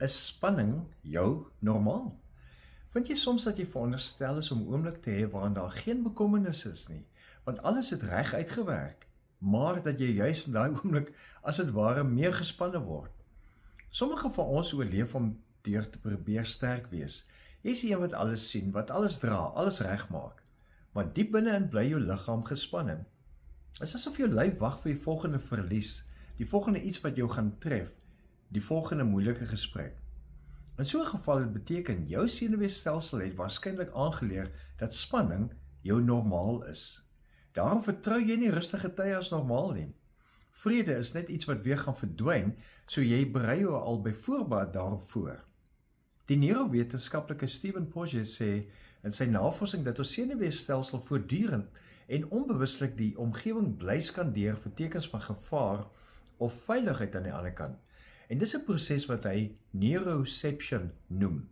Is spanning jou normaal? Vind jy soms dat jy veronderstel is om 'n oomblik te hê waarin daar geen bekommernis is nie, want alles het reg uitgewerk, maar dat jy juis in daai oomblik as dit ware meer gespanne word? Sommige van ons oorleef om deur te probeer sterk wees. Jy's die een wat alles sien, wat alles dra, alles regmaak. Maar diep binne-in bly jou liggaam gespanne. Dit is asof jou lyf wag vir die volgende verlies, die volgende iets wat jou gaan tref, die volgende moeilike gesprek. In so 'n geval het beteken jou senuweestelsel het waarskynlik aangeleer dat spanning jou normaal is. Daarom vertrou jy nie rustige tye as normaal nie. Vrede is net iets wat weer gaan verdwyn, so jy berei jou al by voorbaat daarop voor. Die neurowetenskaplike Stephen Porges sê in sy navorsing dat ons senuweestelsel voortdurend en onbewuslik die omgewing bly skandeer vir tekens van gevaar of veiligheid aan die ander kant. En dis 'n proses wat hy neuroception noem.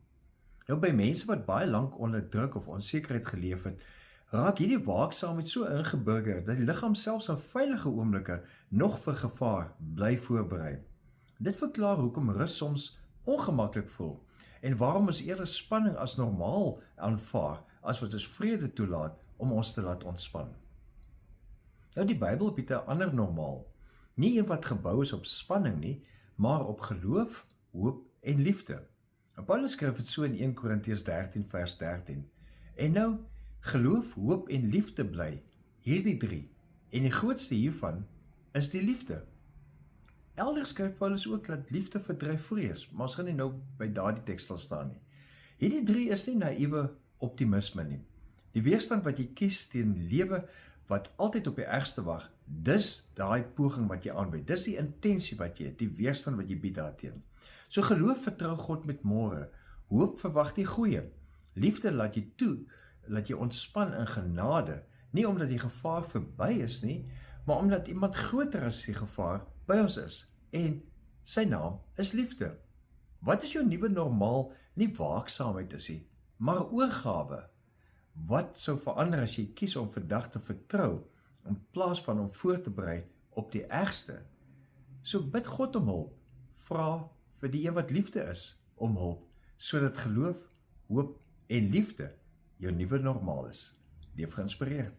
Nou by mense wat baie lank onder druk of onsekerheid geleef het, raak hierdie waaksaamheid so ingeburger dat die liggaam selfs in veilige oomblikke nog vir gevaar bly voorberei. Dit verklaar hoekom rus soms ongemaklik voel en waarom ons eerder spanning as normaal aanvaar as wat ons vrede toelaat om ons te laat ontspan. Nou die Bybel bied 'n ander normaal, nie een wat gebou is op spanning nie, maar op geloof, hoop en liefde. En Paulus skryf dit so in 1 Korintiërs 13 vers 13. En nou, geloof, hoop en liefde bly, hierdie drie, en die grootste hiervan is die liefde. Elders skryf Paulus ook dat liefde verdryf vrees, maar ons gaan nie nou by daardie teks sal staan nie. Hierdie drie is nie naïewe optimisme nie. Die weerstand wat jy kies teen lewe wat altyd op die ergste wag, dis daai poging wat jy aanwend. Dis die intensie wat jy het, die weerstand wat jy bied daarteen. So geloof vertrou God met môre, hoop verwag die goeie. Liefde laat jy toe, laat jy ontspan in genade, nie omdat die gevaar verby is nie, maar omdat iemand groter as die gevaar by ons is, en sy naam is liefde. Wat is jou nuwe normaal? Nie waaksaamheid is nie, maar oorgawe. Wat sou verander as jy kies om vandag te vertrou, in plaas van om voor te berei op die ergste? So bid God om hulp, vra vir die een wat liefde is om hulp, sodat geloof, hoop en liefde jou nuwe normaal is. Leef geïnspireerd.